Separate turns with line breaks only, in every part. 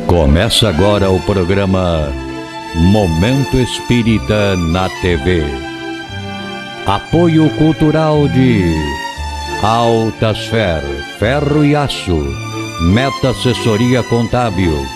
Começa agora o programa Momento Espírita na TV. Apoio cultural de Altasfer, Ferro e Aço, Meta Assessoria Contábil,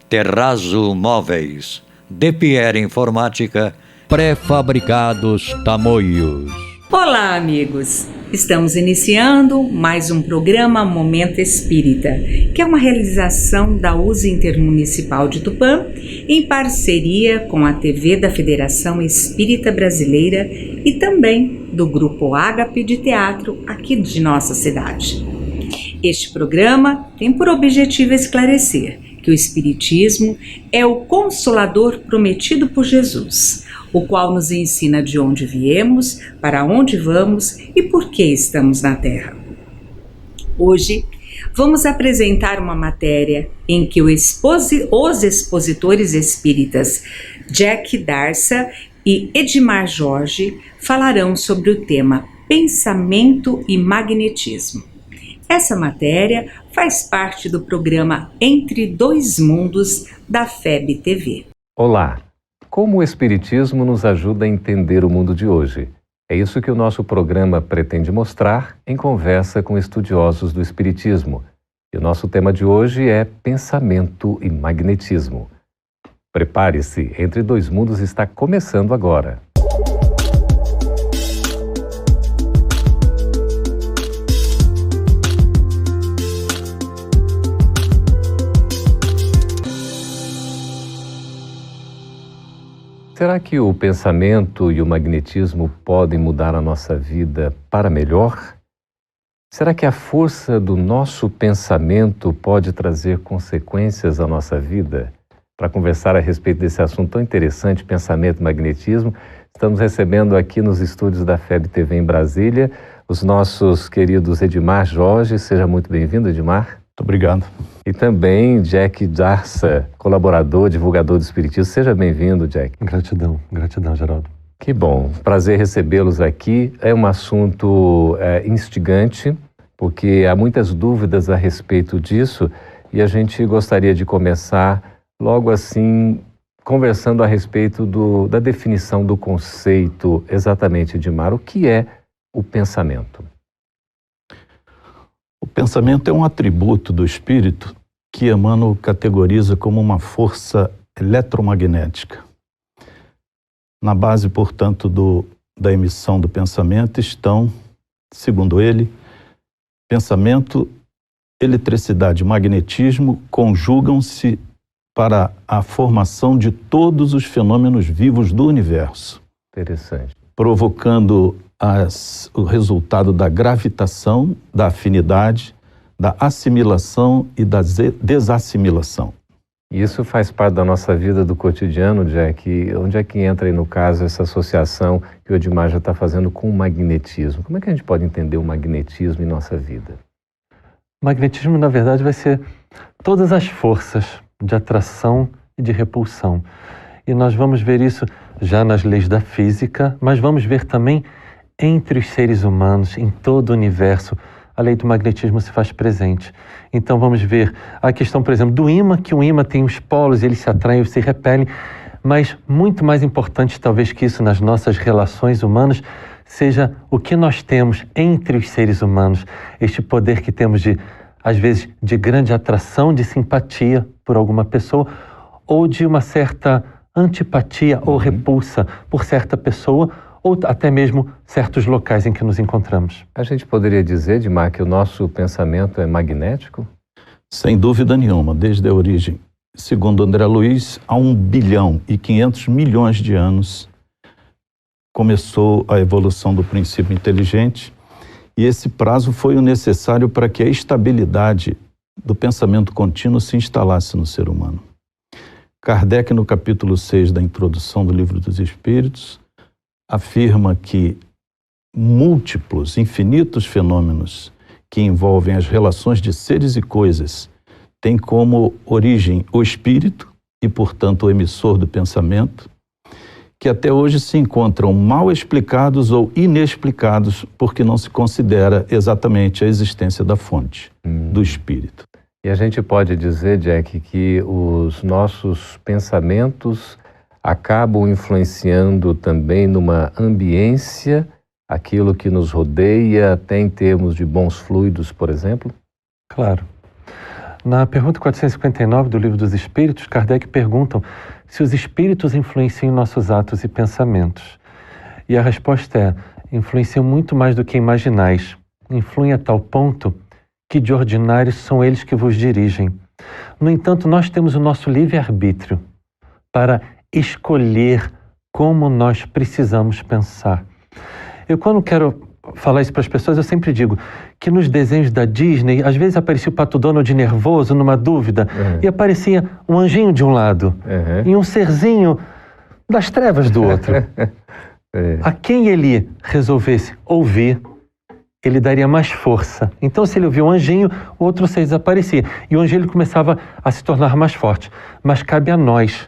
Terrazzo Móveis, De Pierre Informática, Pré-fabricados Tamoios.
Olá, amigos! Estamos iniciando mais um programa Momento Espírita, que é uma realização da USE Intermunicipal de Tupã, em parceria com a TV da Federação Espírita Brasileira e também do Grupo Ágape de Teatro aqui de nossa cidade. Este programa tem por objetivo esclarecer que o Espiritismo é o Consolador prometido por Jesus, o qual nos ensina de onde viemos, para onde vamos e por que estamos na Terra. Hoje, vamos apresentar uma matéria em que os expositores espíritas Jack Darsa e Edmar Jorge falarão sobre o tema Pensamento e Magnetismo. Essa matéria faz parte do programa Entre Dois Mundos da FEB TV.
Olá! Como o Espiritismo nos ajuda a entender o mundo de hoje? É isso que o nosso programa pretende mostrar em conversa com estudiosos do Espiritismo. E o nosso tema de hoje é Pensamento e Magnetismo. Prepare-se, Entre Dois Mundos está começando agora. Será que o pensamento e o magnetismo podem mudar a nossa vida para melhor? Será que a força do nosso pensamento pode trazer consequências à nossa vida? Para conversar a respeito desse assunto tão interessante, pensamento e magnetismo, estamos recebendo aqui nos estúdios da FEB TV em Brasília os nossos queridos Edmar Jorge. Seja muito bem-vindo, Edmar.
Muito obrigado.
E também Jack Darsa, colaborador, divulgador do Espiritismo. Seja bem-vindo, Jack.
Gratidão, Geraldo.
Que bom, prazer recebê-los aqui. É um assunto instigante, porque há muitas dúvidas a respeito disso e a gente gostaria de começar logo assim, conversando a respeito da definição do conceito exatamente, Edmar. O que é o pensamento?
O pensamento é um atributo do espírito que Emmanuel categoriza como uma força eletromagnética. Na base, portanto, da emissão do pensamento estão, segundo ele, pensamento, eletricidade e magnetismo conjugam-se para a formação de todos os fenômenos vivos do universo.
Interessante.
Provocando o resultado da gravitação, da afinidade, da assimilação e da desassimilação.
Isso faz parte da nossa vida do cotidiano, Jack. Onde é que entra aí, no caso, essa associação que o Edmar já está fazendo com o magnetismo? Como é que a gente pode entender o magnetismo em nossa vida?
O magnetismo, na verdade, vai ser todas as forças de atração e de repulsão. E nós vamos ver isso já nas leis da física, mas vamos ver também entre os seres humanos, em todo o universo, a lei do magnetismo se faz presente. Então vamos ver a questão, por exemplo, do ímã, que o ímã tem os polos, eles se atraem ou se repelem, mas muito mais importante talvez que isso nas nossas relações humanas seja o que nós temos entre os seres humanos, este poder que temos de, às vezes, de grande atração, de simpatia por alguma pessoa, ou de uma certa antipatia ou repulsa por certa pessoa, ou até mesmo certos locais em que nos encontramos.
A gente poderia dizer, Edmar, que o nosso pensamento é magnético?
Sem dúvida nenhuma, desde a origem. Segundo André Luiz, há 1 bilhão e 500 milhões de anos começou a evolução do princípio inteligente e esse prazo foi o necessário para que a estabilidade do pensamento contínuo se instalasse no ser humano. Kardec, no capítulo 6 da introdução do Livro dos Espíritos, afirma que múltiplos, infinitos fenômenos que envolvem as relações de seres e coisas têm como origem o espírito e, portanto, o emissor do pensamento, que até hoje se encontram mal explicados ou inexplicados porque não se considera exatamente a existência da fonte, do espírito.
E a gente pode dizer, Jack, que os nossos pensamentos acabam influenciando também numa ambiência aquilo que nos rodeia, até em termos de bons fluidos, por exemplo?
Claro. Na pergunta 459 do Livro dos Espíritos, Kardec pergunta se os espíritos influenciam nossos atos e pensamentos. E a resposta é: influenciam muito mais do que imaginais. Influem a tal ponto que de ordinário são eles que vos dirigem. No entanto, nós temos o nosso livre-arbítrio para escolher como nós precisamos pensar. Eu, quando quero falar isso para as pessoas, eu sempre digo que nos desenhos da Disney, às vezes aparecia o Pato Donald nervoso, numa dúvida, e aparecia um anjinho de um lado e um serzinho das trevas do outro. A quem ele resolvesse ouvir, ele daria mais força. Então, se ele ouvia um anjinho, o outro ser desaparecia. E o anjinho começava a se tornar mais forte. Mas cabe a nós.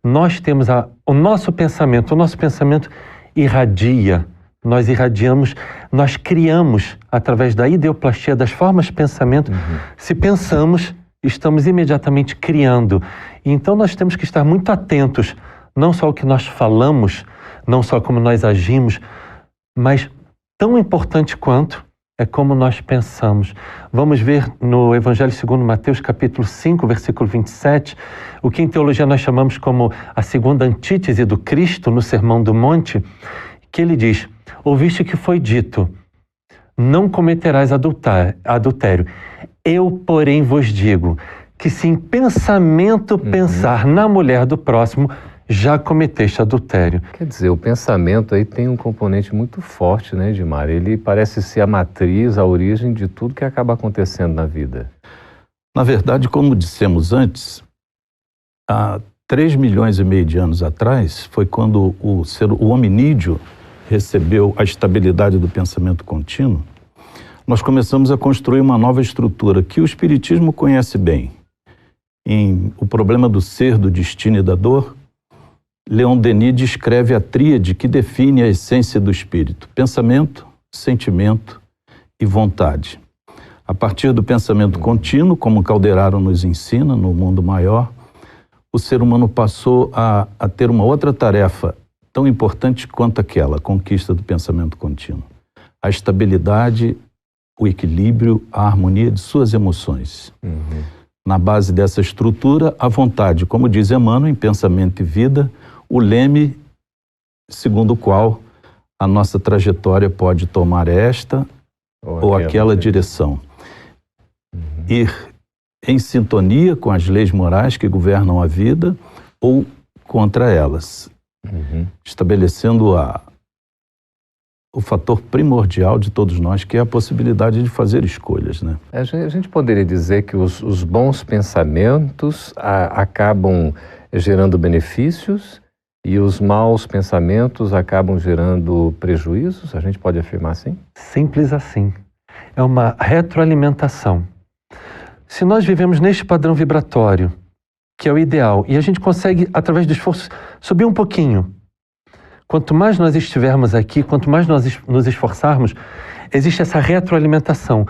Nós temos o nosso pensamento irradia. Nós irradiamos, nós criamos, através da ideoplastia das formas de pensamento. Se pensamos, estamos imediatamente criando. E então nós temos que estar muito atentos, não só ao que nós falamos, não só como nós agimos, mas tão importante quanto é como nós pensamos. Vamos ver no Evangelho segundo Mateus, capítulo 5, versículo 27, o que em teologia nós chamamos como a segunda antítese do Cristo, no Sermão do Monte, que ele diz: ouviste que foi dito, não cometerás adultério. Eu, porém, vos digo que se em pensamento pensar na mulher do próximo, já cometeste adultério.
Quer dizer, o pensamento aí tem um componente muito forte, né, Edmar? Ele parece ser a matriz, a origem de tudo que acaba acontecendo na vida.
Na verdade, como dissemos antes, há 3,5 milhões de anos atrás, foi quando o hominídeo recebeu a estabilidade do pensamento contínuo, nós começamos a construir uma nova estrutura que o Espiritismo conhece bem. Em O Problema do Ser, do Destino e da Dor, Leon Denis descreve a tríade que define a essência do espírito: pensamento, sentimento e vontade. A partir do pensamento contínuo, como Calderaro nos ensina no mundo maior, o ser humano passou a ter uma outra tarefa tão importante quanto aquela, a conquista do pensamento contínuo: a estabilidade, o equilíbrio, a harmonia de suas emoções. Na base dessa estrutura, a vontade, como diz Emmanuel, em Pensamento e Vida, o leme segundo o qual a nossa trajetória pode tomar esta ou aquela direção. Ir em sintonia com as leis morais que governam a vida ou contra elas. Estabelecendo o fator primordial de todos nós, que é a possibilidade de fazer escolhas, né?
A gente poderia dizer que os bons pensamentos acabam gerando benefícios e os maus pensamentos acabam gerando prejuízos? A gente pode afirmar assim?
Simples assim. É uma retroalimentação. Se nós vivemos neste padrão vibratório, que é o ideal, e a gente consegue, através do esforço, subir um pouquinho. Quanto mais nós estivermos aqui, quanto mais nós nos esforçarmos, existe essa retroalimentação.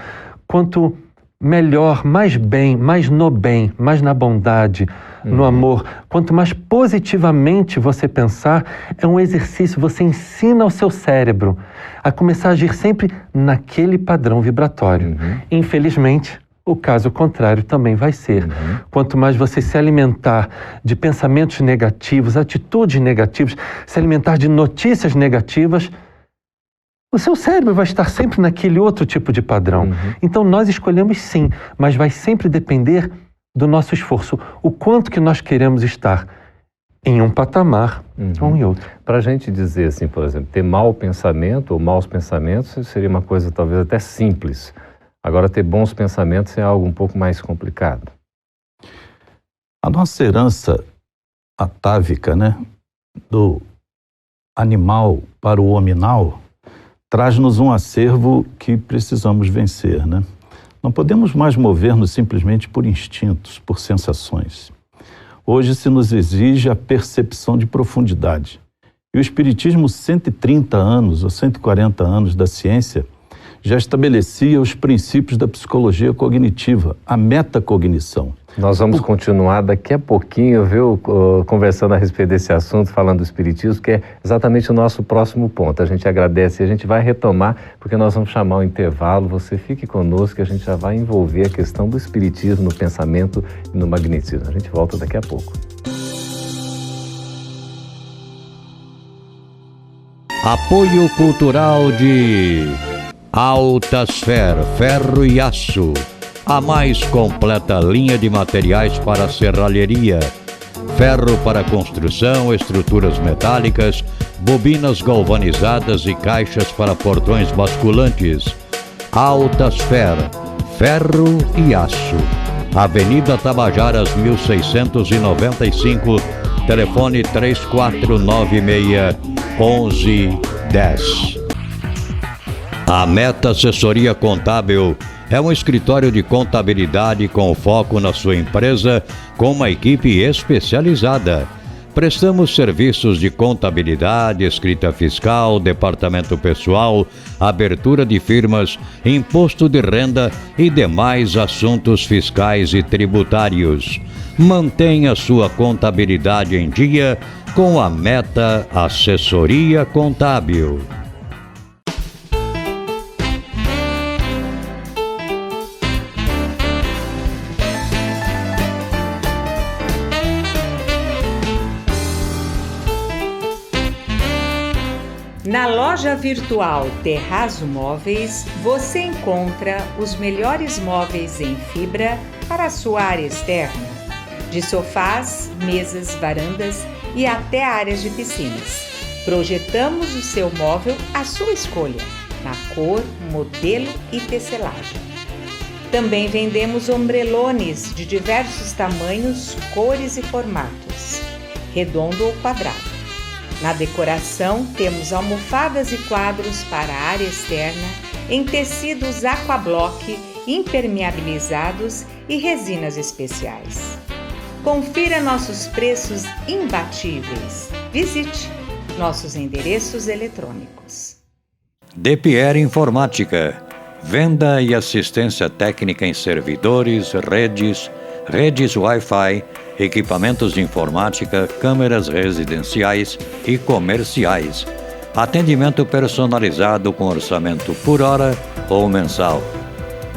Quanto melhor, mais bem, mais no bem, mais na bondade, no amor, quanto mais positivamente você pensar, é um exercício, você ensina ao seu cérebro a começar a agir sempre naquele padrão vibratório. Infelizmente, o caso contrário também vai ser. Quanto mais você se alimentar de pensamentos negativos, atitudes negativas, se alimentar de notícias negativas, o seu cérebro vai estar sempre naquele outro tipo de padrão. Então nós escolhemos sim, mas vai sempre depender do nosso esforço. O quanto que nós queremos estar em um patamar ou em outro.
Para a gente dizer assim, por exemplo, ter mau pensamento ou maus pensamentos seria uma coisa talvez até simples. Agora, ter bons pensamentos é algo um pouco mais complicado.
A nossa herança atávica, né, do animal para o hominal, traz-nos um acervo que precisamos vencer, né? Não podemos mais mover-nos simplesmente por instintos, por sensações. Hoje se nos exige a percepção de profundidade. E o Espiritismo, 130 anos ou 140 anos da ciência, já estabelecia os princípios da psicologia cognitiva, a metacognição.
Nós vamos continuar daqui a pouquinho, viu, conversando a respeito desse assunto, falando do espiritismo, que é exatamente o nosso próximo ponto. A gente agradece e a gente vai retomar, porque nós vamos chamar o intervalo. Você fique conosco, que a gente já vai envolver a questão do espiritismo no pensamento e no magnetismo. A gente volta daqui a pouco.
Apoio cultural de Altasfer, Ferro e Aço. A mais completa linha de materiais para serralheria. Ferro para construção, estruturas metálicas, bobinas galvanizadas e caixas para portões basculantes. Altasfer, Ferro e Aço. Avenida Tabajaras, 1695, telefone 3496-1110. A Meta Assessoria Contábil é um escritório de contabilidade com foco na sua empresa, com uma equipe especializada. Prestamos serviços de contabilidade, escrita fiscal, departamento pessoal, abertura de firmas, imposto de renda e demais assuntos fiscais e tributários. Mantenha sua contabilidade em dia com a Meta Assessoria Contábil.
Na loja virtual Terrazo Móveis, você encontra os melhores móveis em fibra para a sua área externa, de sofás, mesas, varandas e até áreas de piscinas. Projetamos o seu móvel à sua escolha, na cor, modelo e tecelagem. Também vendemos ombrelones de diversos tamanhos, cores e formatos, redondo ou quadrado. Na decoração, temos almofadas e quadros para a área externa em tecidos aquablock, impermeabilizados e resinas especiais. Confira nossos preços imbatíveis. Visite nossos endereços eletrônicos.
DPR Informática. Venda e assistência técnica em servidores, redes Wi-Fi, equipamentos de informática, câmeras residenciais e comerciais. Atendimento personalizado com orçamento por hora ou mensal.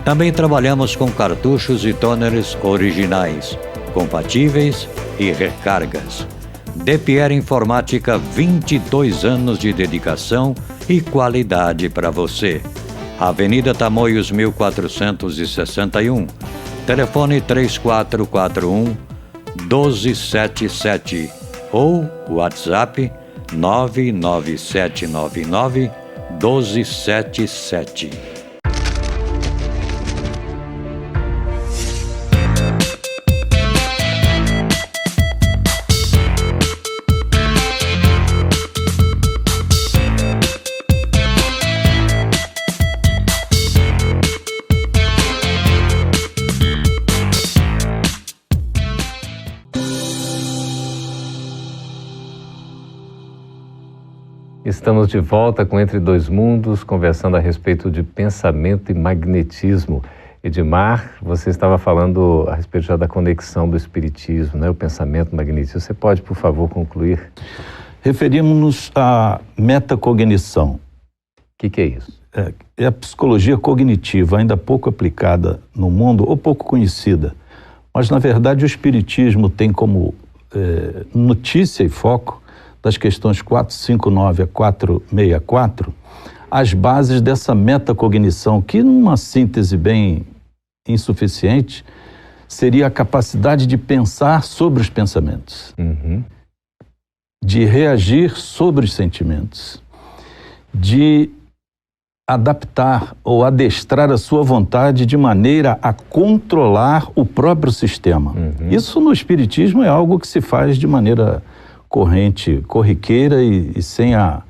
Também trabalhamos com cartuchos e toners originais, compatíveis e recargas. DPR Informática, 22 anos de dedicação e qualidade para você. Avenida Tamoios 1461. Telefone 3441-1277 ou WhatsApp 99799-1277.
Estamos de volta com Entre Dois Mundos, conversando a respeito de pensamento e magnetismo. Edmar, você estava falando a respeito já da conexão do espiritismo, né? O pensamento e o magnetismo. Você pode, por favor, concluir?
Referimos-nos à metacognição.
O que é isso?
É a psicologia cognitiva, ainda pouco aplicada no mundo ou pouco conhecida. Mas, na verdade, o espiritismo tem como notícia e foco das questões 459 a 464, as bases dessa metacognição, que numa síntese bem insuficiente, seria a capacidade de pensar sobre os pensamentos, de reagir sobre os sentimentos, de adaptar ou adestrar a sua vontade de maneira a controlar o próprio sistema. Isso no espiritismo é algo que se faz de maneira corrente, corriqueira e sem a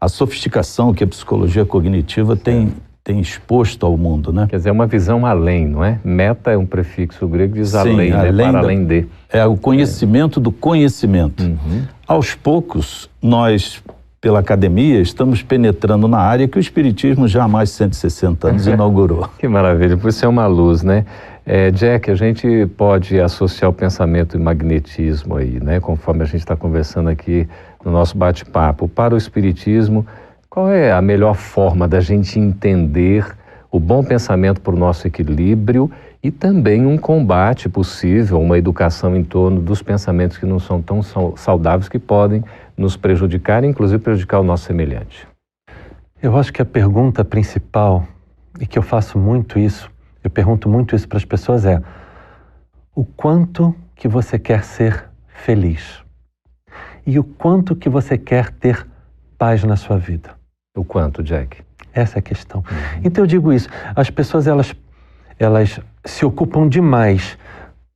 sofisticação que a psicologia cognitiva tem exposto ao mundo, né?
Quer dizer, é uma visão além, não é? Meta é um prefixo grego que diz além, né? Para além de.
É o conhecimento do conhecimento. Aos poucos, nós pela academia, estamos penetrando na área que o Espiritismo já há mais de 160 anos inaugurou.
Que maravilha, por isso é uma luz, né? Jack, a gente pode associar o pensamento e magnetismo aí, né? Conforme a gente está conversando aqui no nosso bate-papo. Para o Espiritismo, qual é a melhor forma da gente entender o bom pensamento para o nosso equilíbrio e também um combate possível, uma educação em torno dos pensamentos que não são tão saudáveis, que podem nos prejudicar, inclusive prejudicar o nosso semelhante?
Eu acho que a pergunta principal, e que eu faço muito isso, eu pergunto muito isso para as pessoas, é: o quanto que você quer ser feliz? E o quanto que você quer ter paz na sua vida?
O quanto, Jack?
Essa é a questão. Então eu digo isso, as pessoas elas se ocupam demais,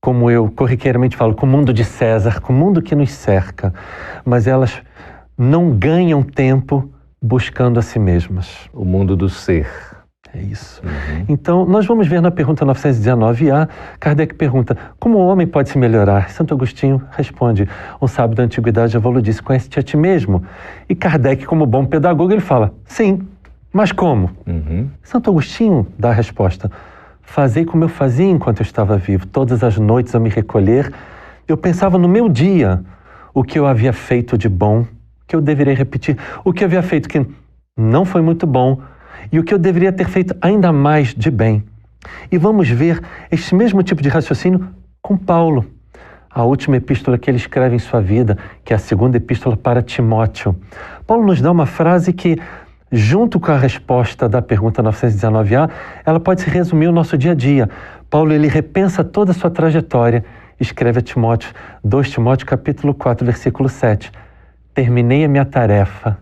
como eu corriqueiramente falo, com o mundo de César, com o mundo que nos cerca, mas elas não ganham tempo buscando a si mesmas.
O mundo do ser.
É isso. Então, nós vamos ver na pergunta 919A, Kardec pergunta: como o homem pode se melhorar? Santo Agostinho responde: um sábio da antiguidade evoluiu disse, conhece-te a ti mesmo. E Kardec, como bom pedagogo, ele fala: sim, mas como? Santo Agostinho dá a resposta: fazei como eu fazia enquanto eu estava vivo. Todas as noites, ao me recolher, eu pensava no meu dia o que eu havia feito de bom, que eu deveria repetir, o que eu havia feito que não foi muito bom, e o que eu deveria ter feito ainda mais de bem. E vamos ver este mesmo tipo de raciocínio com Paulo. A última epístola que ele escreve em sua vida, que é a segunda epístola para Timóteo. Paulo nos dá uma frase que, junto com a resposta da pergunta 919A, ela pode se resumir o nosso dia a dia. Paulo, ele repensa toda a sua trajetória, escreve a Timóteo, 2 Timóteo capítulo 4, versículo 7. Terminei a minha tarefa,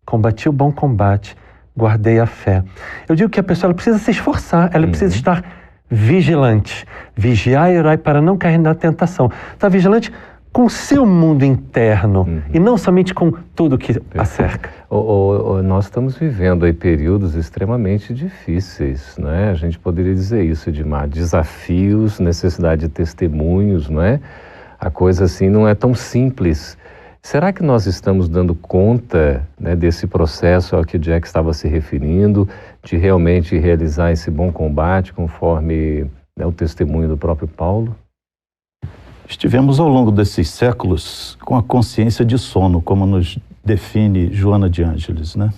combati o bom combate, guardei a fé. Eu digo que a pessoa ela precisa se esforçar, ela precisa estar vigilante. Vigiar e orar para não cair na tentação. Está vigilante com o seu mundo interno e não somente com tudo que a cerca.
Nós estamos vivendo aí períodos extremamente difíceis, né? A gente poderia dizer isso, Edmar, desafios, necessidade de testemunhos, não é? A coisa assim não é tão simples. Será que nós estamos dando conta, né, desse processo ao que Jack estava se referindo, de realmente realizar esse bom combate conforme, né, o testemunho do próprio Paulo?
Estivemos ao longo desses séculos com a consciência de sono, como nos define Joana de Ângeles, né?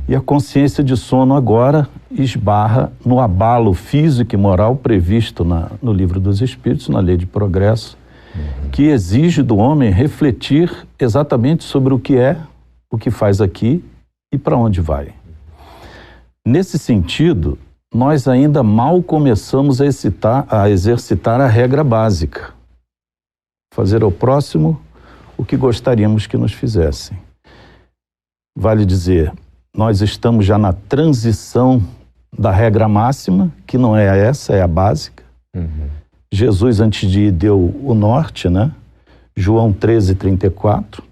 E a consciência de sono agora esbarra no abalo físico e moral previsto no Livro dos Espíritos, na Lei de Progresso, que exige do homem refletir exatamente sobre o que é, o que faz aqui e para onde vai. Nesse sentido, nós ainda mal começamos a exercitar a regra básica: fazer ao próximo o que gostaríamos que nos fizessem. Vale dizer, nós estamos já na transição da regra máxima, que não é essa, é a básica. Jesus, antes de ir, deu o norte, né? João 13:34.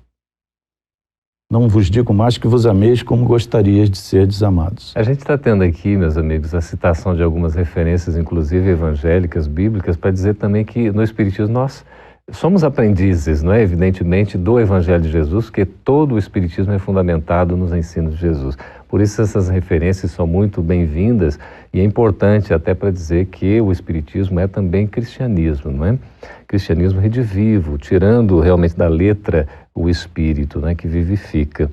Não vos digo mais que vos ameis como gostarias de ser desamados.
A gente está tendo aqui, meus amigos, a citação de algumas referências, inclusive evangélicas, bíblicas, para dizer também que no Espiritismo nós somos aprendizes, não é? Evidentemente, do Evangelho de Jesus, porque todo o Espiritismo é fundamentado nos ensinos de Jesus. Por isso essas referências são muito bem-vindas e é importante até para dizer que o Espiritismo é também cristianismo, não é? Cristianismo redivivo, tirando realmente da letra o Espírito, né, que vivifica.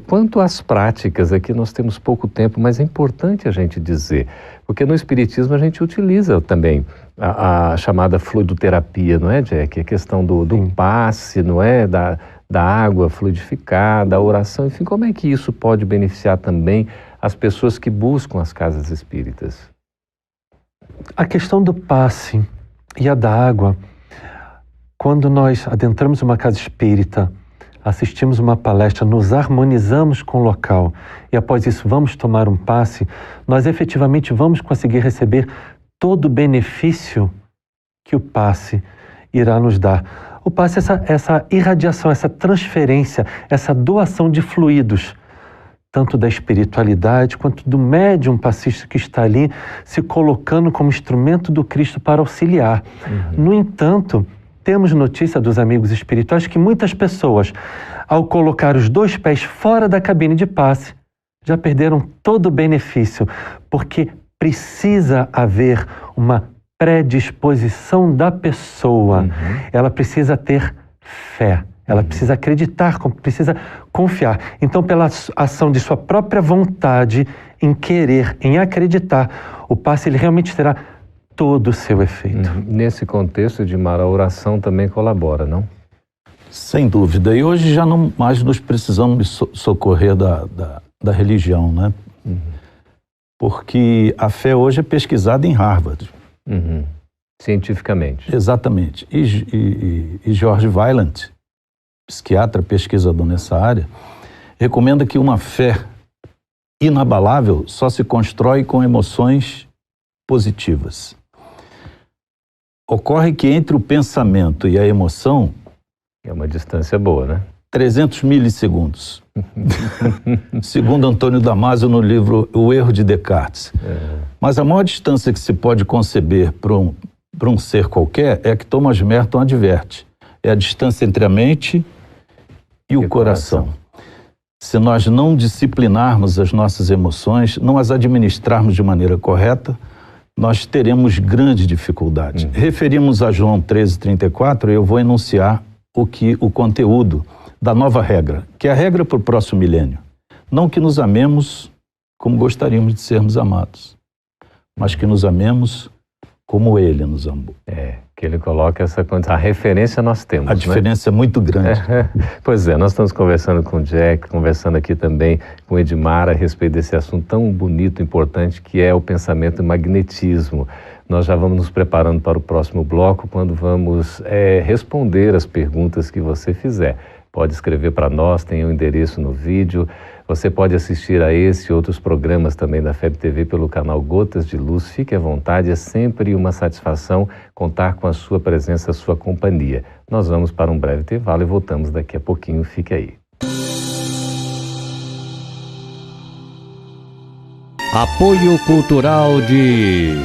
Quanto às práticas, aqui nós temos pouco tempo, mas é importante a gente dizer, porque no Espiritismo a gente utiliza também a chamada fluidoterapia, não é, Jack? A questão do passe, não é? Da água fluidificada, a oração, enfim, como é que isso pode beneficiar também as pessoas que buscam as casas espíritas?
A questão do passe e a da água, quando nós adentramos uma casa espírita, assistimos uma palestra, nos harmonizamos com o local e após isso vamos tomar um passe, nós efetivamente vamos conseguir receber todo o benefício que o passe irá nos dar. O passe é essa irradiação, essa transferência, essa doação de fluidos, tanto da espiritualidade quanto do médium passista que está ali se colocando como instrumento do Cristo para auxiliar. No entanto, temos notícia dos amigos espirituais que muitas pessoas, ao colocar os 2 pés fora da cabine de passe, já perderam todo o benefício, porque precisa haver uma predisposição da pessoa. Ela precisa ter fé, ela precisa acreditar, precisa confiar. Então, pela ação de sua própria vontade, em querer, em acreditar, o passe ele realmente terá todo o seu efeito.
Nesse contexto, Edmar, a oração também colabora, não?
Sem dúvida. E hoje já não mais nos precisamos socorrer da religião, né? Porque a fé hoje é pesquisada em Harvard.
Cientificamente.
Exatamente. E George Weiland, psiquiatra pesquisador nessa área, recomenda que uma fé inabalável só se constrói com emoções positivas. Ocorre que entre o pensamento e a emoção...
É uma distância boa, né?
300 milissegundos. Segundo Antônio Damasio no livro O Erro de Descartes. Mas a maior distância que se pode conceber para um ser qualquer é a que Thomas Merton adverte. É a distância entre a mente e o coração. Se nós não disciplinarmos as nossas emoções, não as administrarmos de maneira correta, nós teremos grande dificuldade. Referimos a João 13:34, e eu vou enunciar o conteúdo da nova regra, que é a regra para o próximo milênio. Não que nos amemos como gostaríamos de sermos amados, mas que nos amemos como Ele nos amou.
Que ele coloca essa condição. A referência nós temos,
a diferença é muito grande.
Pois é, nós estamos conversando com o Jack, conversando aqui também com o Edmar a respeito desse assunto tão bonito, importante, que é o pensamento e magnetismo. Nós já vamos nos preparando para o próximo bloco, quando vamos responder as perguntas que você fizer. Pode escrever para nós, tem o endereço no vídeo. Você pode assistir a esse e outros programas também da FEB TV pelo canal Gotas de Luz. Fique à vontade, é sempre uma satisfação contar com a sua presença, a sua companhia. Nós vamos para um breve intervalo e voltamos daqui a pouquinho. Fique aí.
Apoio cultural de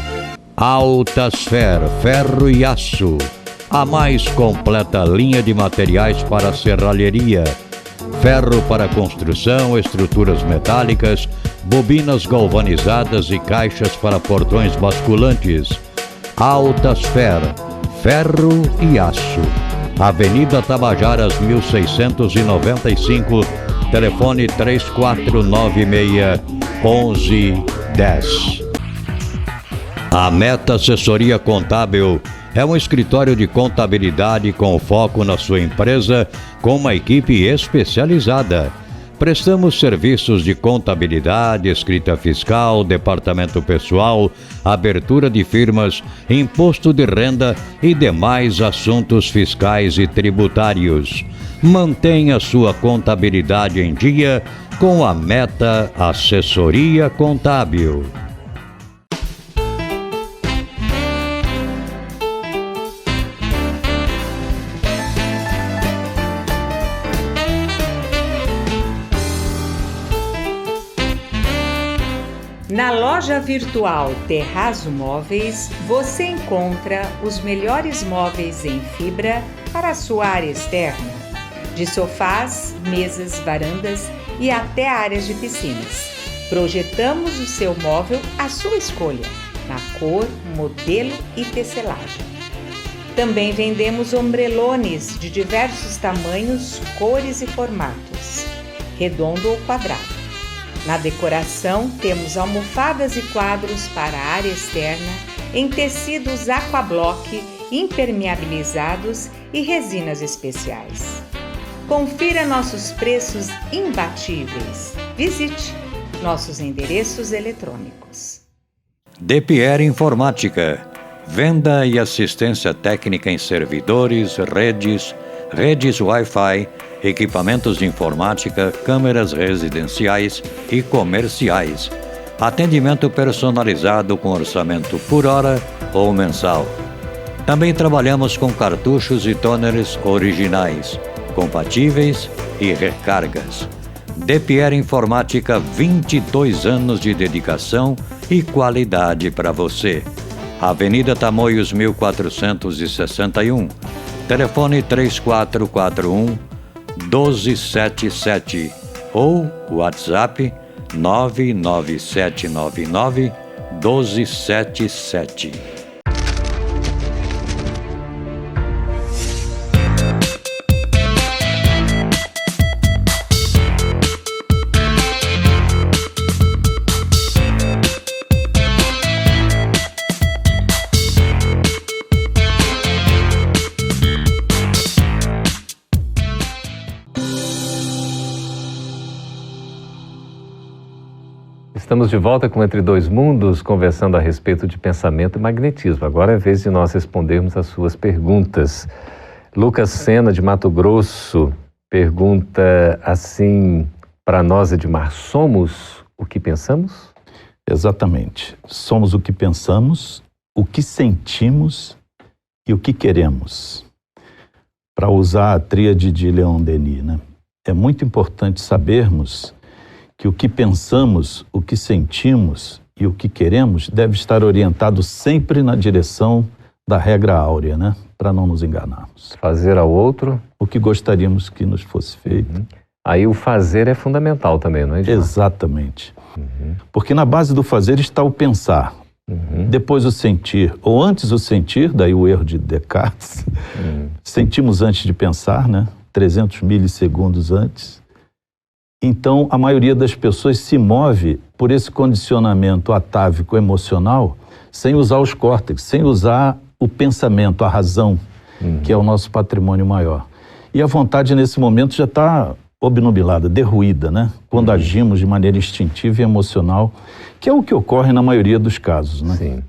Altasfer, ferro e aço. A mais completa linha de materiais para serralheria. Ferro para construção, estruturas metálicas, bobinas galvanizadas e caixas para portões basculantes. Altasfer, ferro e aço. Avenida Tabajaras 1695, telefone 3496-1110. A Meta Assessoria Contábil é um escritório de contabilidade com foco na sua empresa, com uma equipe especializada. Prestamos serviços de contabilidade, escrita fiscal, departamento pessoal, abertura de firmas, imposto de renda e demais assuntos fiscais e tributários. Mantenha sua contabilidade em dia com a Meta Assessoria Contábil.
Na loja virtual Terrazzo Móveis, você encontra os melhores móveis em fibra para a sua área externa, de sofás, mesas, varandas e até áreas de piscinas. Projetamos o seu móvel à sua escolha, na cor, modelo e tecelagem. Também vendemos ombrelones de diversos tamanhos, cores e formatos, redondo ou quadrado. Na decoração, temos almofadas e quadros para a área externa em tecidos aquablock, impermeabilizados e resinas especiais. Confira nossos preços imbatíveis. Visite nossos endereços eletrônicos.
DePierre Informática. Venda e assistência técnica em servidores, redes Wi-Fi, equipamentos de informática, câmeras residenciais e comerciais. Atendimento personalizado com orçamento por hora ou mensal. Também trabalhamos com cartuchos e toners originais, compatíveis e recargas. DePierre Informática, 22 anos de dedicação e qualidade para você. Avenida Tamoios 1461, telefone 3441 1277 ou WhatsApp 99799 1277.
Estamos de volta com Entre Dois Mundos, conversando a respeito de pensamento e magnetismo. Agora é vez de nós respondermos as suas perguntas. Lucas Sena, de Mato Grosso, pergunta assim para nós, Edmar: somos o que pensamos?
Exatamente. Somos o que pensamos, o que sentimos e o que queremos. Para usar a tríade de Leon Denis, né? É muito importante sabermos que o que pensamos, o que sentimos e o que queremos deve estar orientado sempre na direção da regra áurea, né? Para não nos enganarmos.
Fazer ao outro
o que gostaríamos que nos fosse feito.
Aí o fazer é fundamental também, não é, Edmar?
Exatamente. Porque na base do fazer está o pensar, depois o sentir, ou antes o sentir, daí o erro de Descartes. Sentimos antes de pensar, né? 300 milissegundos antes. Então, a maioria das pessoas se move por esse condicionamento atávico emocional sem usar os córtex, sem usar o pensamento, a razão, que é o nosso patrimônio maior. E a vontade, nesse momento, já está obnubilada, derruída, né? Quando agimos de maneira instintiva e emocional, que é o que ocorre na maioria dos casos, né?
Sim.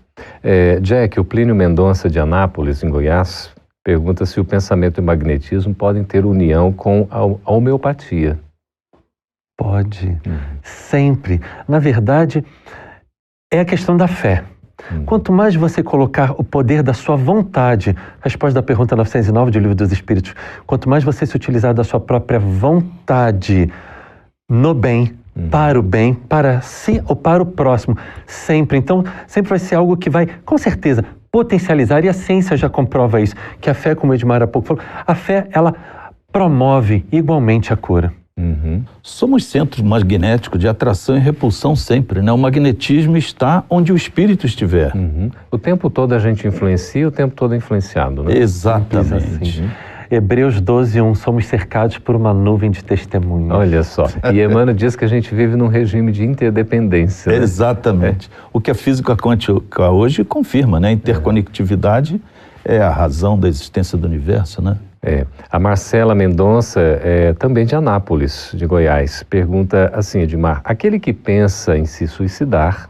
Jack, o Plínio Mendonça, de Anápolis, em Goiás, pergunta se o pensamento e o magnetismo podem ter união com a homeopatia.
Pode, sempre. Na verdade, é a questão da fé. Quanto mais você colocar o poder da sua vontade, resposta da pergunta 909 do Livro dos Espíritos, quanto mais você se utilizar da sua própria vontade no bem, para si ou para o próximo, sempre. Então, sempre vai ser algo que vai, com certeza, potencializar, e a ciência já comprova isso, que a fé, como o Edmar há pouco falou, a fé, ela promove igualmente a cura.
Somos centros magnéticos de atração e repulsão sempre, né? O magnetismo está onde o espírito estiver.
O tempo todo a gente influencia, o tempo todo é influenciado, né?
Exatamente.
Assim. Hebreus 12:1, somos cercados por uma nuvem de testemunhas.
Olha só, e Emmanuel diz que a gente vive num regime de interdependência. Né?
Exatamente. O que a física quântica hoje confirma, né? A interconectividade é a razão da existência do universo, né?
A Marcela Mendonça, também de Anápolis, de Goiás, pergunta assim, Edmar: aquele que pensa em se suicidar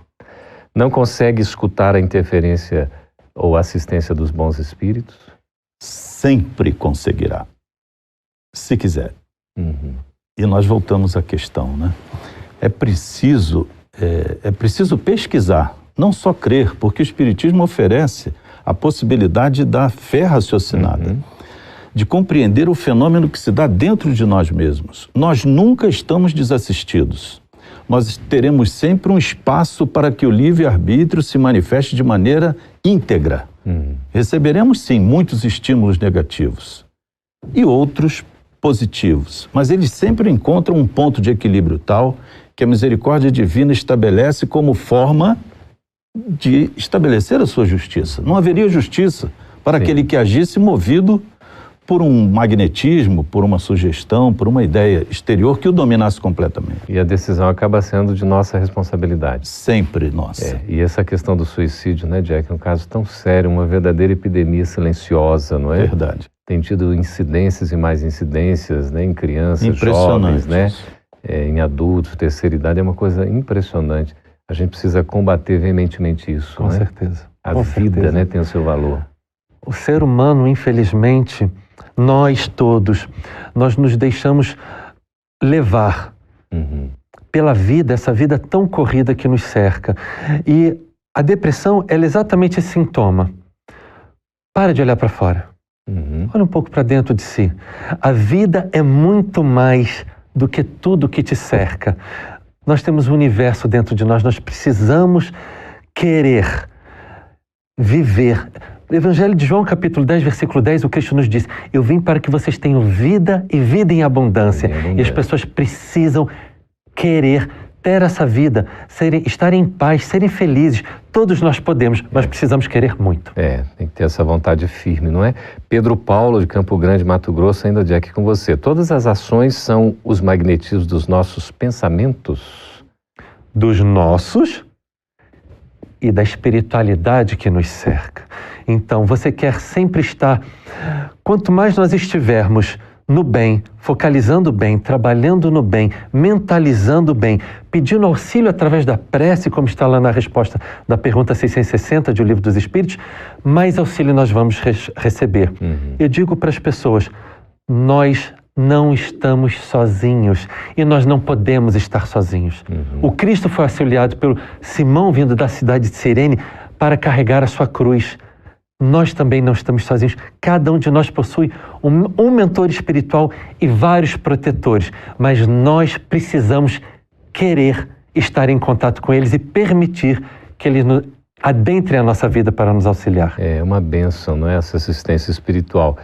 não consegue escutar a interferência ou assistência dos bons espíritos?
Sempre conseguirá, se quiser. E nós voltamos à questão, né? É preciso pesquisar, não só crer, porque o Espiritismo oferece a possibilidade da fé raciocinada, de compreender o fenômeno que se dá dentro de nós mesmos. Nós nunca estamos desassistidos. Nós teremos sempre um espaço para que o livre-arbítrio se manifeste de maneira íntegra. Receberemos, sim, muitos estímulos negativos e outros positivos, mas eles sempre encontram um ponto de equilíbrio tal que a misericórdia divina estabelece como forma de estabelecer a sua justiça. Não haveria justiça para aquele que agisse movido por um magnetismo, por uma sugestão, por uma ideia exterior que o dominasse completamente.
E a decisão acaba sendo de nossa responsabilidade.
Sempre nossa.
E essa questão do suicídio, né, Jack, é um caso tão sério, uma verdadeira epidemia silenciosa, não é?
Verdade.
Tem tido incidências e mais incidências, né, em crianças, jovens, né, em adultos, terceira idade, é uma coisa impressionante. A gente precisa combater veementemente isso,
Com certeza.
A vida, né, tem o seu valor.
O ser humano, infelizmente, nós todos, nós nos deixamos levar pela vida, essa vida tão corrida que nos cerca. E a depressão, ela é exatamente esse sintoma. Para de olhar para fora. Olha um pouco para dentro de si. A vida é muito mais do que tudo que te cerca. Nós temos um universo dentro de nós, nós precisamos querer viver, Evangelho de João, capítulo 10, versículo 10, o Cristo nos diz: eu vim para que vocês tenham vida e vida em abundância. E as pessoas precisam querer ter essa vida, estarem em paz, serem felizes. Todos nós podemos, mas precisamos querer muito.
Tem que ter essa vontade firme, não é? Pedro Paulo, de Campo Grande, Mato Grosso, ainda aqui com você. Todas as ações são os magnetismos dos nossos pensamentos?
Dos nossos e da espiritualidade que nos cerca. Então, você quer sempre estar... Quanto mais nós estivermos no bem, focalizando bem, trabalhando no bem, mentalizando bem, pedindo auxílio através da prece, como está lá na resposta da pergunta 660 de O Livro dos Espíritos, mais auxílio nós vamos receber. Eu digo para as pessoas, nós não estamos sozinhos e nós não podemos estar sozinhos. O Cristo foi auxiliado pelo Simão, vindo da cidade de Cirene, para carregar a sua cruz. Nós também não estamos sozinhos. Cada um de nós possui um mentor espiritual e vários protetores, mas nós precisamos querer estar em contato com eles e permitir que eles adentrem a nossa vida para nos auxiliar.
É uma bênção, não é? Essa assistência espiritual.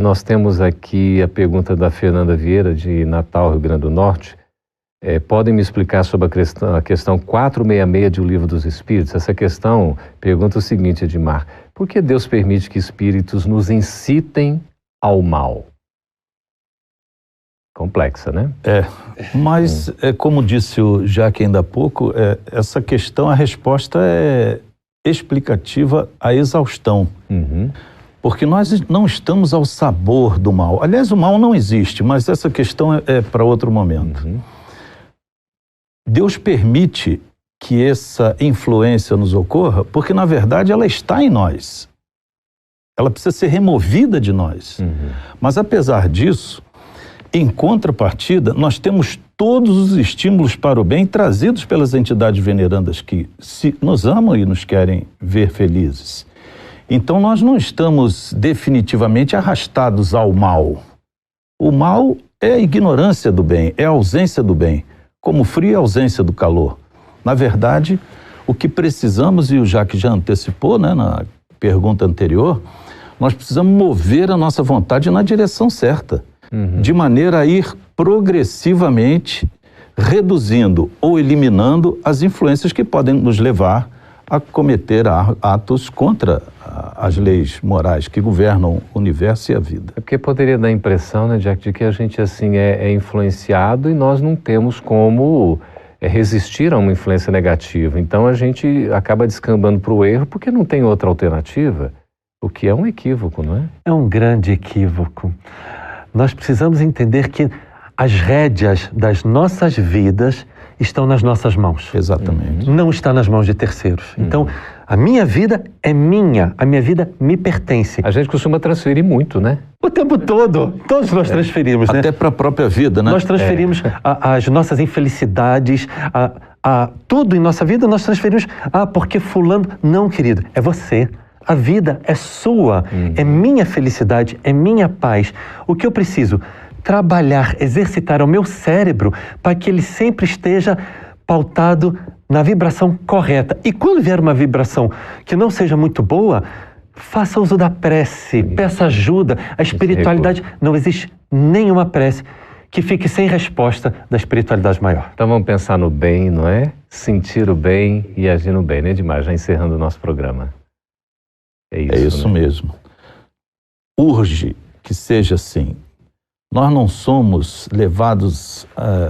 Nós temos aqui a pergunta da Fernanda Vieira, de Natal, Rio Grande do Norte. Podem me explicar sobre a questão 466 de O Livro dos Espíritos? Essa questão pergunta o seguinte, Edmar: por que Deus permite que espíritos nos incitem ao mal? Complexa, né?
Mas, como disse o Jacques ainda há pouco, essa questão, a resposta é explicativa à exaustão. Porque nós não estamos ao sabor do mal. Aliás, o mal não existe, mas essa questão é para outro momento. Deus permite que essa influência nos ocorra porque, na verdade, ela está em nós. Ela precisa ser removida de nós. Mas, apesar disso, em contrapartida, nós temos todos os estímulos para o bem trazidos pelas entidades venerandas que nos amam e nos querem ver felizes. Então, nós não estamos definitivamente arrastados ao mal. O mal é a ignorância do bem, é a ausência do bem, como o frio é a ausência do calor. Na verdade, o que precisamos, e o Jacques já antecipou, né, na pergunta anterior, nós precisamos mover a nossa vontade na direção certa, de maneira a ir progressivamente reduzindo ou eliminando as influências que podem nos levar a cometer atos contra as leis morais que governam o universo e a vida.
Porque poderia dar a impressão, né, Jack, de que a gente assim é influenciado e nós não temos como resistir a uma influência negativa. Então a gente acaba descambando para o erro porque não tem outra alternativa, o que é um equívoco, não é?
É um grande equívoco. Nós precisamos entender que as rédeas das nossas vidas estão nas nossas mãos.
Exatamente.
Não está nas mãos de terceiros. Então, a minha vida é minha, a minha vida me pertence.
A gente costuma transferir muito, né?
O tempo todo. Todos nós transferimos, né?
Até para a própria vida, né?
Nós transferimos as nossas infelicidades, tudo em nossa vida nós transferimos. Porque fulano... Não, querido, é você. A vida é sua, é minha felicidade, é minha paz. O que eu preciso? Trabalhar, exercitar o meu cérebro para que ele sempre esteja pautado na vibração correta. E quando vier uma vibração que não seja muito boa, faça uso da prece, peça ajuda. A espiritualidade, não existe nenhuma prece que fique sem resposta da espiritualidade maior.
Então vamos pensar no bem, não é? Sentir o bem e agir no bem, né, Edmar? Já encerrando o nosso programa. É isso,
né? Mesmo. Urge que seja assim. Nós não somos levados,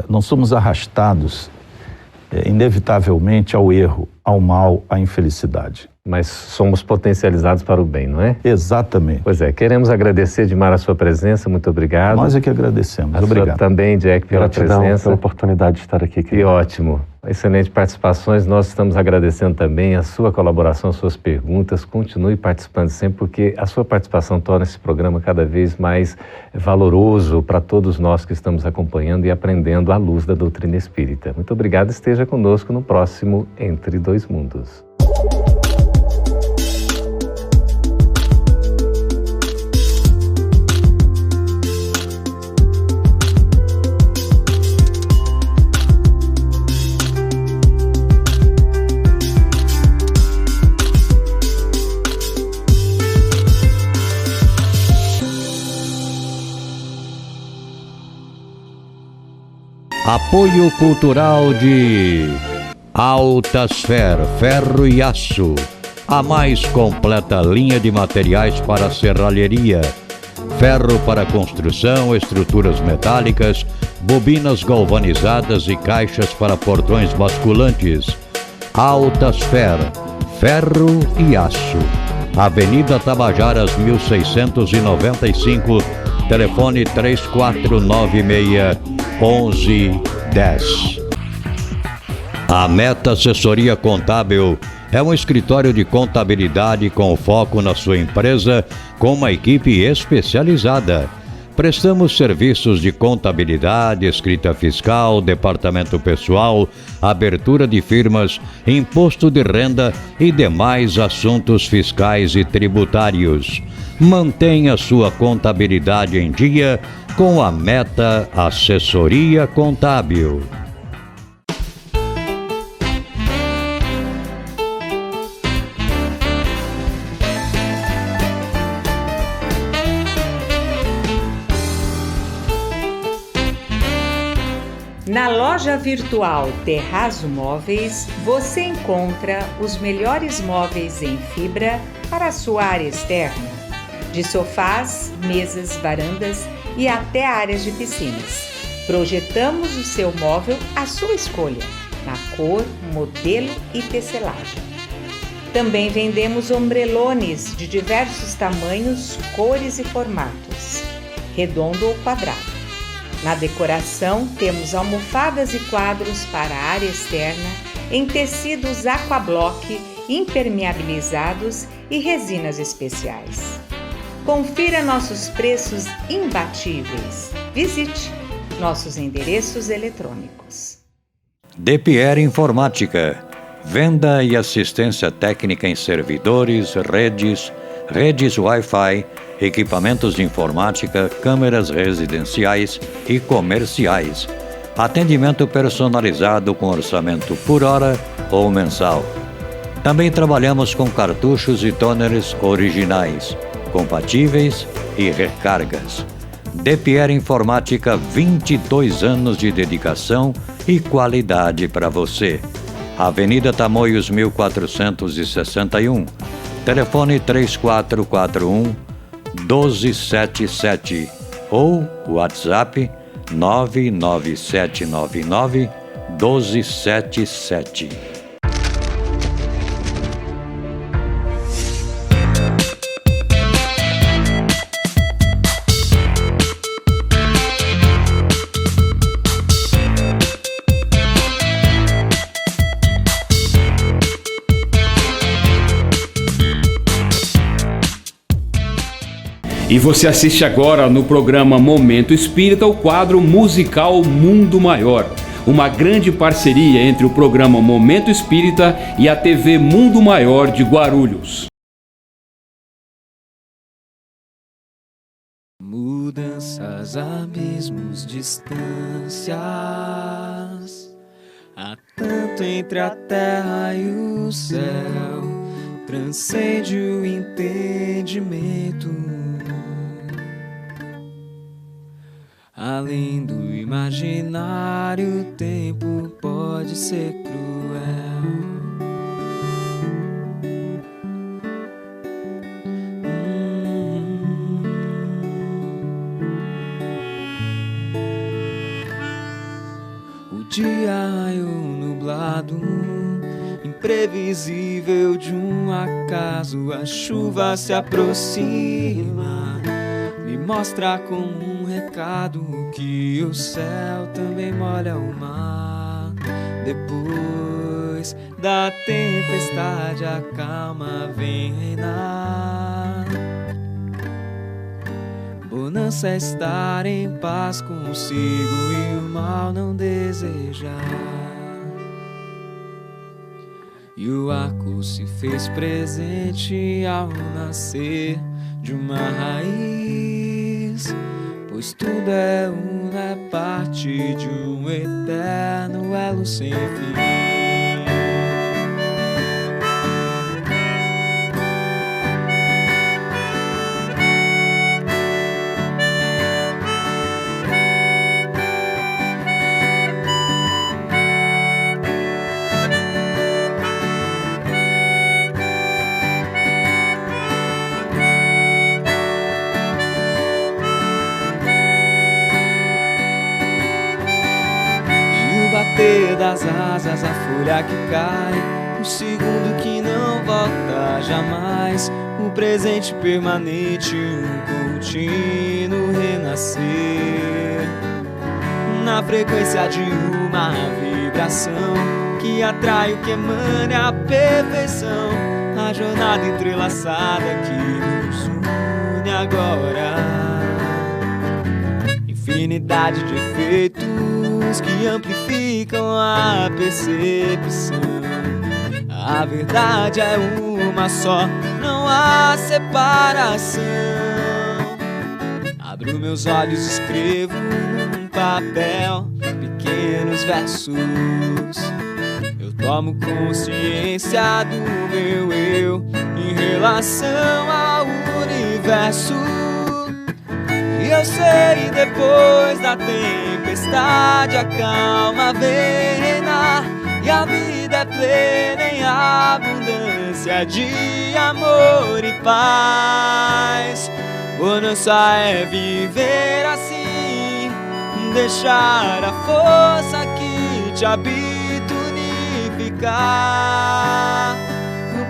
não somos arrastados inevitavelmente ao erro, ao mal, à infelicidade.
Mas somos potencializados para o bem, não é?
Exatamente.
Pois é, queremos agradecer, Edmar, a sua presença, muito obrigado.
Nós é que agradecemos.
Obrigado. Também, Jack, pela presença.
Pela oportunidade de estar aqui.
Que ótimo. Excelente participações. Nós estamos agradecendo também a sua colaboração, as suas perguntas. Continue participando sempre, porque a sua participação torna esse programa cada vez mais valoroso para todos nós que estamos acompanhando e aprendendo à luz da doutrina espírita. Muito obrigado. Esteja conosco no próximo Entre Dois Mundos.
Apoio cultural de Altasfer, ferro e aço, a mais completa linha de materiais para serralheria, ferro para construção, estruturas metálicas, bobinas galvanizadas e caixas para portões basculantes. Altasfer, ferro e aço. Avenida Tabajaras 1695, telefone 3496-1110. A Meta Assessoria Contábil é um escritório de contabilidade com foco na sua empresa, com uma equipe especializada. Prestamos serviços de contabilidade, escrita fiscal, departamento pessoal, abertura de firmas, imposto de renda e demais assuntos fiscais e tributários. Mantenha sua contabilidade em dia com a Meta Assessoria Contábil.
Na loja virtual Terrazo Móveis, você encontra os melhores móveis em fibra para a sua área externa, de sofás, mesas, varandas e até áreas de piscinas. Projetamos o seu móvel à sua escolha, na cor, modelo e tecelagem. Também vendemos ombrelones de diversos tamanhos, cores e formatos, redondo ou quadrado. Na decoração, temos almofadas e quadros para a área externa em tecidos aquablock, impermeabilizados e resinas especiais. Confira nossos preços imbatíveis. Visite nossos endereços eletrônicos.
DePierre Informática. Venda e assistência técnica em servidores, redes Wi-Fi, equipamentos de informática, câmeras residenciais e comerciais. Atendimento personalizado com orçamento por hora ou mensal. Também trabalhamos com cartuchos e toners originais, compatíveis e recargas. DePierre Informática, 22 anos de dedicação e qualidade para você. Avenida Tamoios 1461, telefone 3441-1277 ou WhatsApp 99799-1277.
E você assiste agora no programa Momento Espírita o quadro musical Mundo Maior, uma grande parceria entre o programa Momento Espírita e a TV Mundo Maior de Guarulhos.
Mudanças, abismos, distâncias, há tanto entre a terra e o céu, transcende o entendimento. Além do imaginário, o tempo pode ser cruel. O dia raiou nublado, imprevisível de um acaso, a chuva se aproxima, me mostra como um recado que o céu também molha o mar. Depois da tempestade a calma vem reinar. Bonança é estar em paz consigo e o mal não desejar. E o arco se fez presente ao nascer de uma raiz, pois tudo é una, é parte de um eterno elo sem fim. vê das asas a folha que cai, um segundo que não volta jamais, um presente permanente, um contínuo renascer, na frequência de uma vibração que atrai o que emana a perfeição, a jornada entrelaçada que nos une agora. Infinidade de efeitos que amplificam a percepção. A verdade é uma só, não há separação. Abro meus olhos, escrevo num papel pequenos versos. Eu tomo consciência do meu eu em relação ao universo. E eu sei, depois da tempestade a calma vem reinar, e a vida é plena em abundância de amor e paz. Bonança é viver assim, deixar a força que te habita unificar,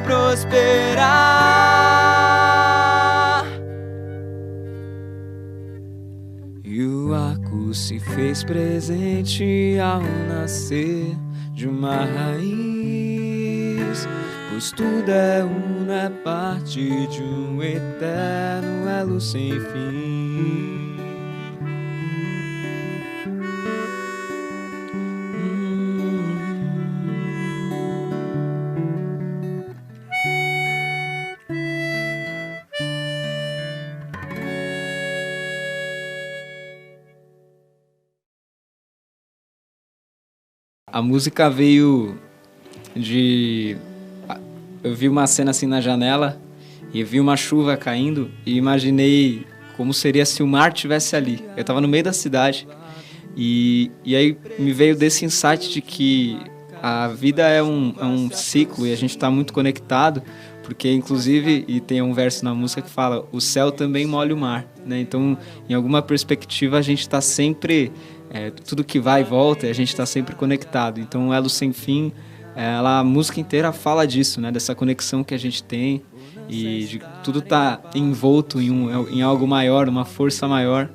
prosperar. E o arco se fez presente ao nascer de uma raiz, pois tudo é uno, é parte de um eterno elo sem fim. A música veio de... Eu vi uma cena assim na janela e vi uma chuva caindo e imaginei como seria se o mar estivesse ali. Eu estava no meio da cidade e aí me veio desse insight de que a vida é um ciclo e a gente está muito conectado, porque inclusive, e tem um verso na música que fala, o céu também molha o mar, né? Então, em alguma perspectiva, a gente está sempre... tudo que vai e volta, a gente está sempre conectado. Então, o Elo Sem Fim, a música inteira fala disso, né? Dessa conexão que a gente tem e de tudo tá envolto em algo maior, uma força maior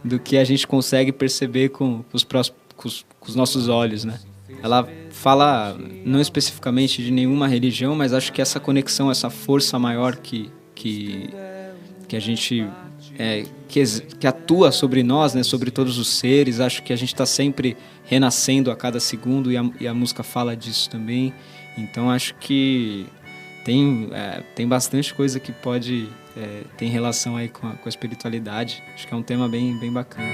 do que a gente consegue perceber com os nossos olhos, né? Ela fala não especificamente de nenhuma religião, mas acho que essa conexão, essa força maior que a gente... que atua sobre nós, né, sobre todos os seres. Acho que a gente está sempre renascendo a cada segundo e a música fala disso também. Então acho que tem bastante coisa que pode ter relação aí com a espiritualidade. Acho que é um tema bem, bem bacana.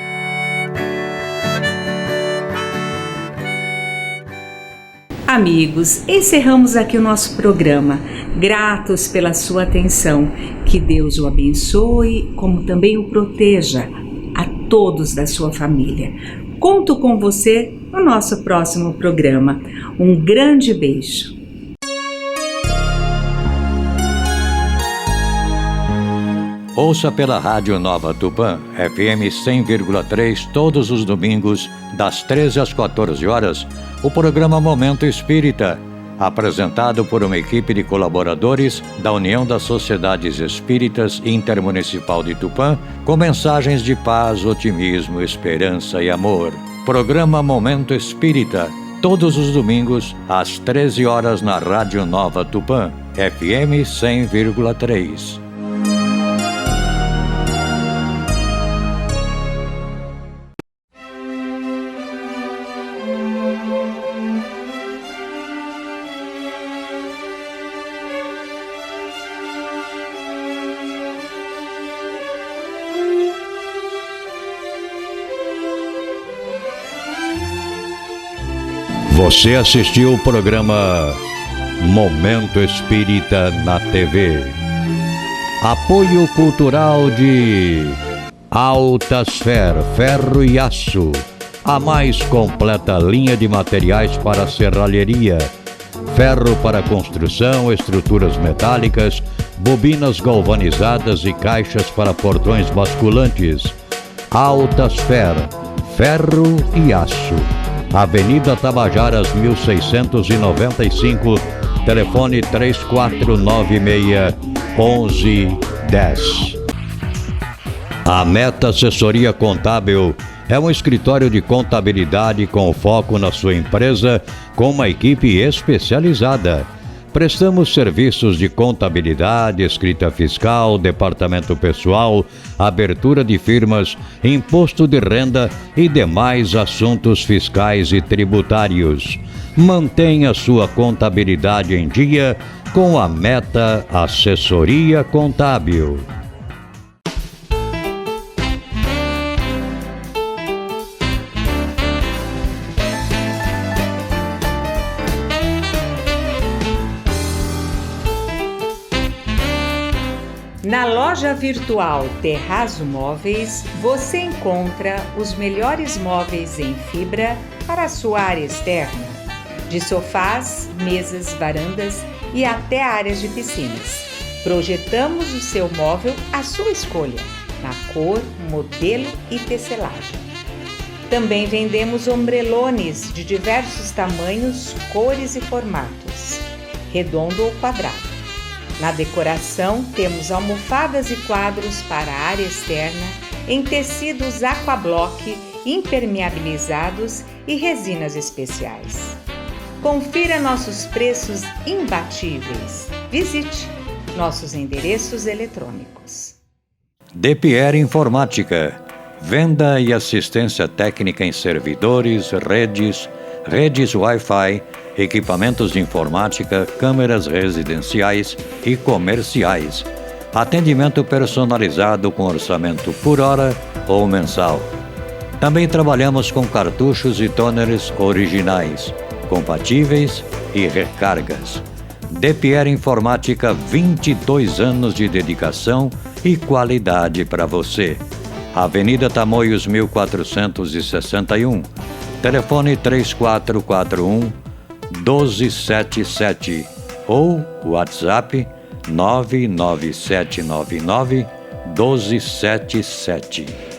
Amigos, encerramos aqui o nosso programa. Gratos pela sua atenção. Que Deus o abençoe, como também o proteja, a todos da sua família. Conto com você no nosso próximo programa. Um grande beijo.
Ouça pela Rádio Nova Tupã, FM 100,3, todos os domingos, das 13 às 14 horas, o programa Momento Espírita, apresentado por uma equipe de colaboradores da União das Sociedades Espíritas Intermunicipal de Tupã, com mensagens de paz, otimismo, esperança e amor. Programa Momento Espírita, todos os domingos, às 13 horas na Rádio Nova Tupã, FM 100,3. Você assistiu o programa Momento Espírita na TV. Apoio cultural de Altasfer Ferro e Aço, a mais completa linha de materiais para serralheria, ferro para construção, estruturas metálicas, bobinas galvanizadas e caixas para portões basculantes. Altasfer Ferro e Aço. Avenida Tabajaras 1695, telefone 3496-1110. A Meta Assessoria Contábil é um escritório de contabilidade com foco na sua empresa, com uma equipe especializada. Prestamos serviços de contabilidade, escrita fiscal, departamento pessoal, abertura de firmas, imposto de renda e demais assuntos fiscais e tributários. Mantenha sua contabilidade em dia com a Meta Assessoria Contábil.
Na loja virtual Terrazzo Móveis, você encontra os melhores móveis em fibra para a sua área externa, de sofás, mesas, varandas e até áreas de piscinas. Projetamos o seu móvel à sua escolha, na cor, modelo e tecelagem. Também vendemos ombrelones de diversos tamanhos, cores e formatos, redondo ou quadrado. Na decoração, temos almofadas e quadros para a área externa em tecidos aquablock, impermeabilizados e resinas especiais. Confira nossos preços imbatíveis. Visite nossos endereços eletrônicos.
De Pierre Informática. Venda e assistência técnica em servidores, redes Wi-Fi, equipamentos de informática, câmeras residenciais e comerciais. Atendimento personalizado com orçamento por hora ou mensal. Também trabalhamos com cartuchos e toners originais, compatíveis e recargas. De Pierre Informática, 22 anos de dedicação e qualidade para você. Avenida Tamoios 1461. Telefone 3441-1277 ou WhatsApp 99799-1277.